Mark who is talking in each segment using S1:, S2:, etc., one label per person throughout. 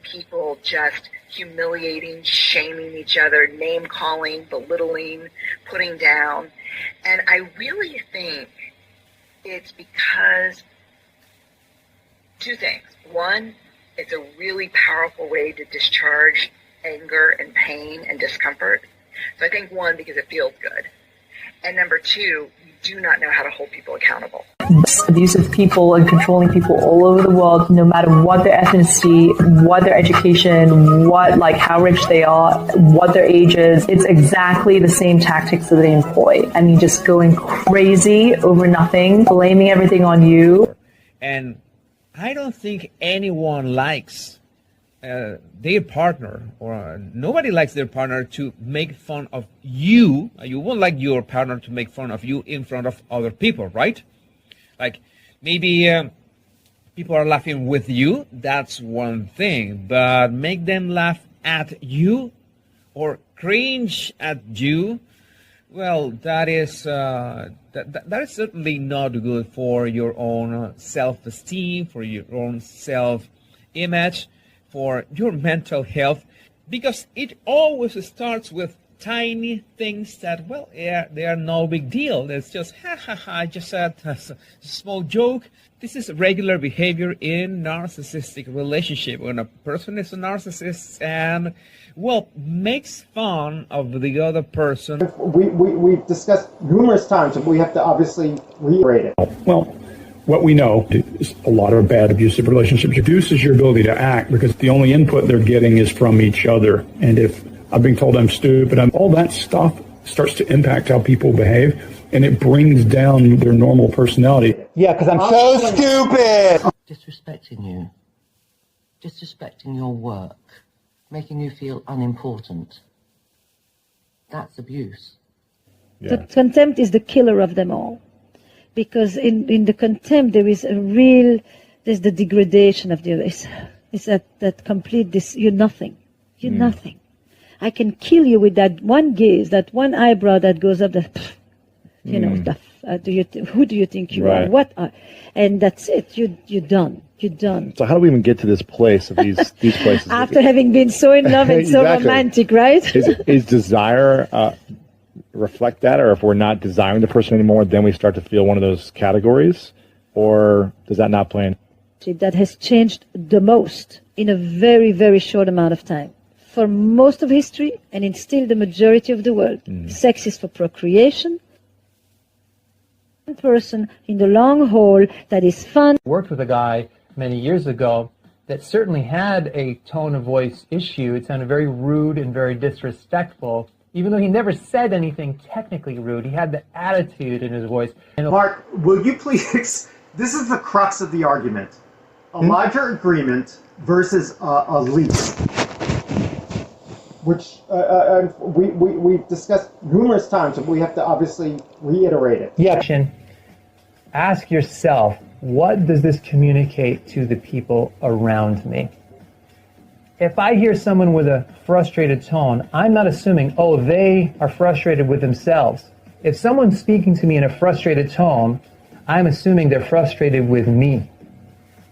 S1: people just humiliating, shaming each other, name calling, belittling, putting down. And I really think it's because two things. One, it's a really powerful way to discharge anger and pain and discomfort. So I think one, because it feels good. And number two, you do not know how to hold people accountable.
S2: Abusive people and controlling people all over the world, no matter what their ethnicity, what their education, how rich they are, what their age is. It's exactly the same tactics that they employ. I mean, just going crazy over nothing, blaming everything on you.
S3: And I don't think anyone likes their partner, or nobody likes their partner to make fun of you. You won't like your partner to make fun of you in front of other people, right? Like maybe people are laughing with you, that's one thing, but make them laugh at you or cringe at you, well, that is certainly not good for your own self-esteem, for your own self-image, for your mental health, because it always starts with tiny things that, well, yeah, they are no big deal. It's just, I just said a small joke. This is regular behavior in narcissistic relationship. When a person is a narcissist and, well, makes fun of the other person.
S4: We've discussed numerous times, and we have to obviously reiterate it.
S5: Well, what we know is a lot of bad abusive relationships reduces your ability to act because the only input they're getting is from each other. And if I'm being told I'm stupid, all that stuff starts to impact how people behave, and it brings down their normal personality.
S4: Yeah, because I'm so stupid.
S6: Disrespecting you, disrespecting your work, making you feel unimportant. That's abuse.
S7: Yeah. The contempt is the killer of them all. Because in the contempt, there's the degradation of the other. It's that complete, you're nothing. You're nothing. I can kill you with that one gaze, that one eyebrow that goes up, who do you think you are? What are, and that's it. You're done. You're done.
S8: So how do we even get to this place of these places?
S7: After having been so in love and so romantic, right?
S8: Is desire reflect that, or if we're not desiring the person anymore, then we start to feel one of those categories, or does that not play in?
S7: That has changed the most in a very, very short amount of time. For most of history, and in still the majority of the world, sex is for procreation. One person in the long haul that is fun.
S9: Worked with a guy many years ago that certainly had a tone of voice issue. It sounded very rude and very disrespectful. Even though he never said anything technically rude, he had the attitude in his voice.
S4: Mark, will you please, this is the crux of the argument. A larger agreement versus a lease, which we've discussed numerous times, and we have to obviously reiterate it.
S9: Yeah. Ask yourself, what does this communicate to the people around me? If I hear someone with a frustrated tone, I'm not assuming, oh, they are frustrated with themselves. If someone's speaking to me in a frustrated tone, I'm assuming they're frustrated with me.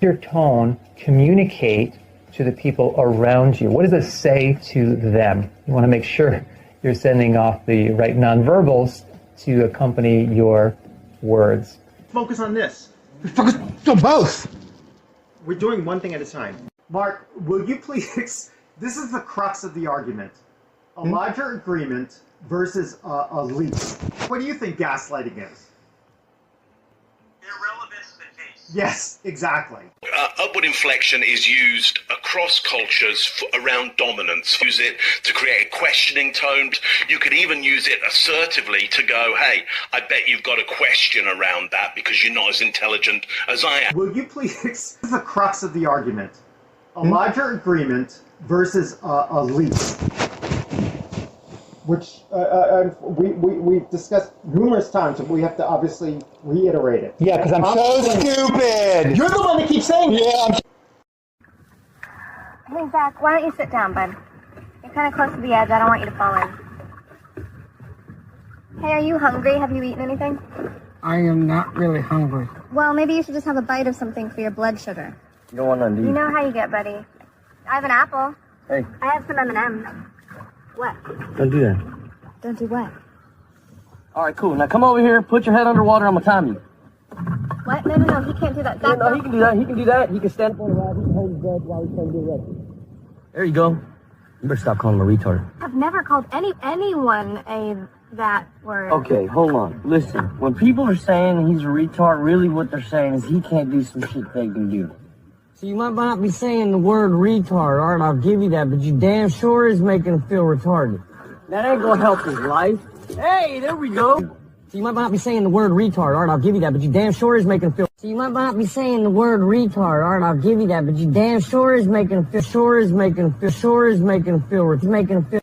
S9: Your tone communicate to the people around you. What does it say to them? You want to make sure you're sending off the right nonverbals to accompany your words.
S4: Focus on this. Focus on both. We're doing one thing at a time. Mark, will you please, this is the crux of the argument. A larger agreement versus a lease. What do you think gaslighting is?
S10: Irrelevance to the case.
S4: Yes, exactly.
S11: Upward inflection is used across cultures around dominance. Use it to create a questioning tone. You could even use it assertively to go, hey, I bet you've got a question around that because you're not as intelligent as I am.
S4: Will you please, this is the crux of the argument. A larger agreement versus a lease, which we've discussed numerous times, and we have to obviously reiterate it. Yeah, because I'm so stupid. You're the one that keeps saying,
S12: Hey, Zach, why don't you sit down, bud? You're kind of close to the edge. I don't want you to fall in. Hey, are you hungry? Have you eaten anything?
S13: I am not really hungry.
S12: Well, maybe you should just have a bite of something for your blood sugar.
S13: You don't want to leave.
S12: You know how you get, buddy. I have an apple.
S10: Hey.
S12: I have some M&Ms. What?
S10: Don't do that.
S12: Don't do what?
S10: All right, cool. Now come over here, put your head underwater, I'm gonna time you.
S12: What? No, he can't do that. Zach,
S10: No, he can do that. He can do that. He can stand up on the rod. He can hold his breath while he's trying to get ready. There you go. You better stop calling him a retard.
S12: I've never called anyone that word.
S10: Okay, hold on. Listen, when people are saying he's a retard, really what they're saying is he can't do some shit they can do. So you might not be saying the word retard, alright, I'll give you that, but you damn sure is making him feel retarded. That ain't gonna help his life. Hey, there we go. So you might not be saying the word retard, alright, I'll give you that, but you damn sure is making him feel. So you might not be saying the word retard, alright, I'll give you that, but you damn sure is making him feel. He's making him feel.
S4: Stupid!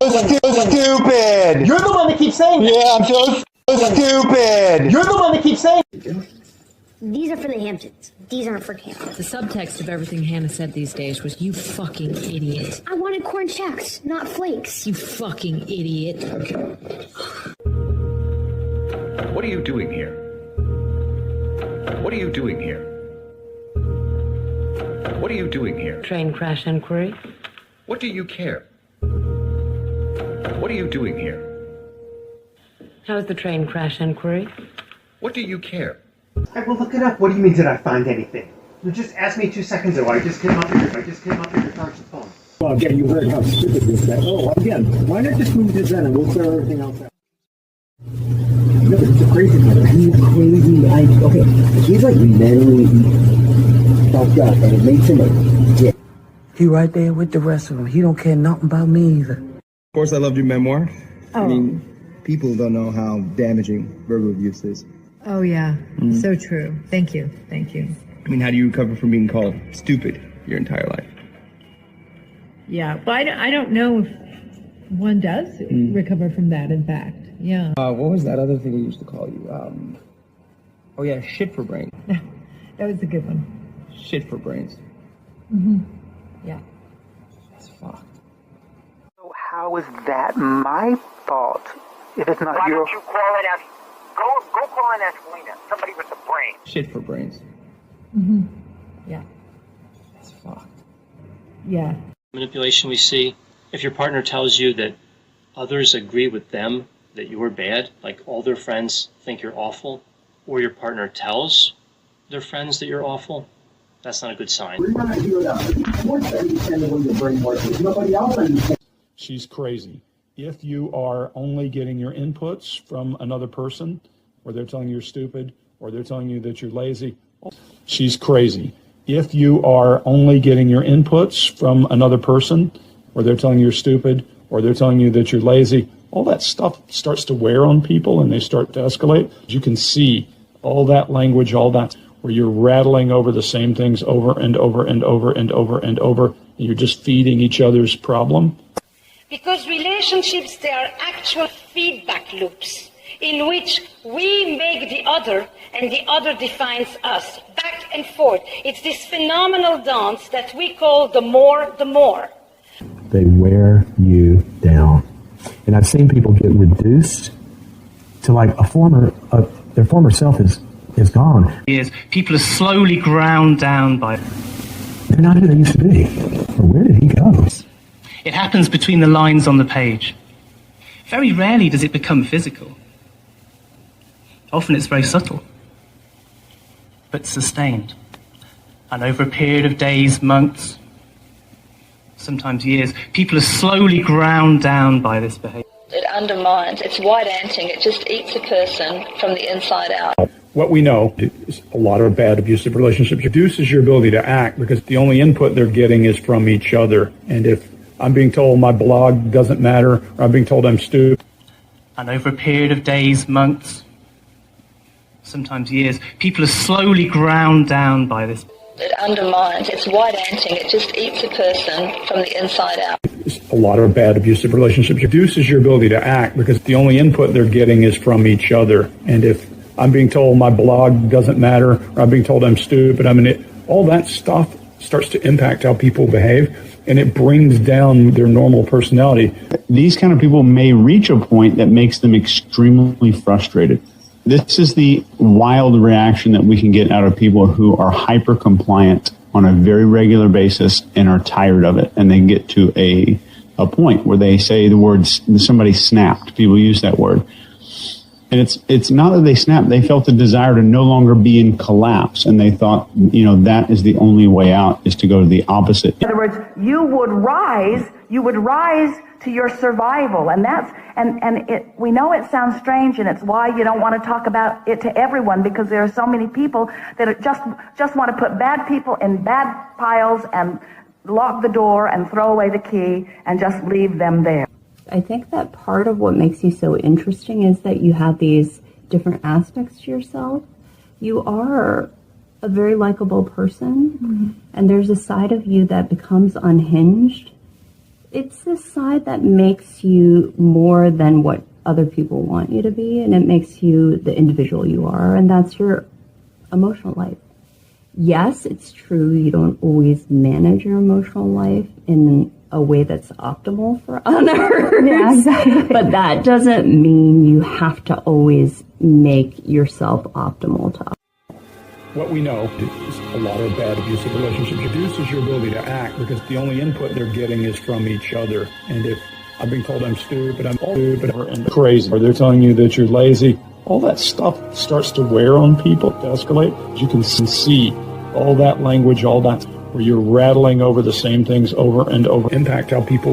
S4: You're the one that keeps saying that. Yeah, I'm so stupid! You're the one that keeps saying it.
S14: These are for the Hamptons. These aren't for camp. The subtext of everything Hannah said these days was, you fucking idiot. I wanted corn shacks, not flakes. You fucking idiot.
S15: Okay. What are you doing here? What are you doing here? What are you doing here?
S6: Train crash inquiry.
S15: What do you care? What are you doing here?
S6: How's the train crash inquiry?
S15: What do you care?
S4: I will look it up. What do you mean, did I find anything? You just asked me 2 seconds ago. I just came up with your charge the phone.
S16: Well, again, you heard how stupid this is. Oh, again, why not just move to Zen and we'll clear everything else out? No, it's a crazy matter. He's crazy. Okay, he's like mentally fucked up, and it makes him a dick.
S10: He right there with the rest of them. He don't care nothing about me either.
S17: Of course, I loved your memoir.
S14: Oh.
S17: I mean, people don't know how damaging verbal abuse is.
S14: Oh, yeah. So true. Thank you. Thank you.
S17: I mean, how do you recover from being called stupid your entire life?
S14: Yeah, but I don't know if one does recover from that, in fact. Yeah.
S17: What was that other thing he used to call you? Oh, yeah, shit for brains.
S14: That was a good one.
S17: Shit for brains.
S14: Yeah.
S17: That's fucked.
S18: So how is that my fault if it's not your... Why don't you call and ask... Go call and ask Lena. Somebody with the brain.
S17: Shit for brains.
S14: Yeah.
S17: That's fucked.
S14: Yeah.
S19: Manipulation we see, if your partner tells you that others agree with them that you're bad, like all their friends think you're awful, or your partner tells their friends that you're awful, that's not a good sign.
S5: She's crazy. If you are only getting your inputs from another person, or they're telling you you're stupid, or they're telling you that you're lazy, she's crazy. If you are only getting your inputs from another person, or they're telling you you're stupid, or they're telling you that you're lazy, all that stuff starts to wear on people and they start to escalate. You can see all that language, all that, where you're rattling over the same things over and over and over and over and over, and you're just feeding each other's problem.
S20: Because relationships, they are actual feedback loops in which we make the other and the other defines us, back and forth. It's this phenomenal dance that we call the more, the more.
S16: They wear you down. And I've seen people get reduced to like their former self is gone.
S21: People are slowly ground down by...
S16: They're not who they used to be. Or where did he go?
S21: It happens between the lines on the page. Very rarely does it become physical. Often it's very subtle, but sustained. And over a period of days, months, sometimes years, people are slowly ground down by this behavior.
S22: It undermines, it's white anting, it just eats a person from the inside out.
S5: What we know is a lot of bad abusive relationships reduces your ability to act because the only input they're getting is from each other. And if I'm being told my blog doesn't matter, or I'm being told I'm stupid.
S21: And over a period of days, months, sometimes years, people are slowly ground down by this.
S22: It undermines, it's white anting, it just eats a person from the inside out.
S5: A lot of bad abusive relationships reduces your ability to act because the only input they're getting is from each other. And if I'm being told my blog doesn't matter, or I'm being told I'm stupid, all that stuff starts to impact how people behave, and it brings down their normal personality.
S23: These kind of people may reach a point that makes them extremely frustrated. This is the wild reaction that we can get out of people who are hyper compliant on a very regular basis and are tired of it. And they get to a point where they say the words, somebody snapped. People use that word. And it's not that they snapped. They felt a desire to no longer be in collapse. And they thought, that is the only way out, is to go to the opposite.
S1: In other words, you would rise to your survival. And we know it sounds strange, and it's why you don't want to talk about it to everyone, because there are so many people that just want to put bad people in bad piles and lock the door and throw away the key and just leave them there.
S2: I think that part of what makes you so interesting is that you have these different aspects to yourself. You are a very likable person, and there's a side of you that becomes unhinged. It's this side that makes you more than what other people want you to be, and it makes you the individual you are, and that's your emotional life. Yes, it's true, you don't always manage your emotional life in a way that's optimal for others.
S3: Yeah, exactly.
S2: But that doesn't mean you have to always make yourself optimal to others.
S5: What we know is a lot of bad abusive relationships reduces your ability to act because the only input they're getting is from each other. And if I've been told I'm stupid and crazy, or they're telling you that you're lazy, all that stuff starts to wear on people, to escalate. You can see all that language, all that, where you're rattling over the same things over and over, impact how people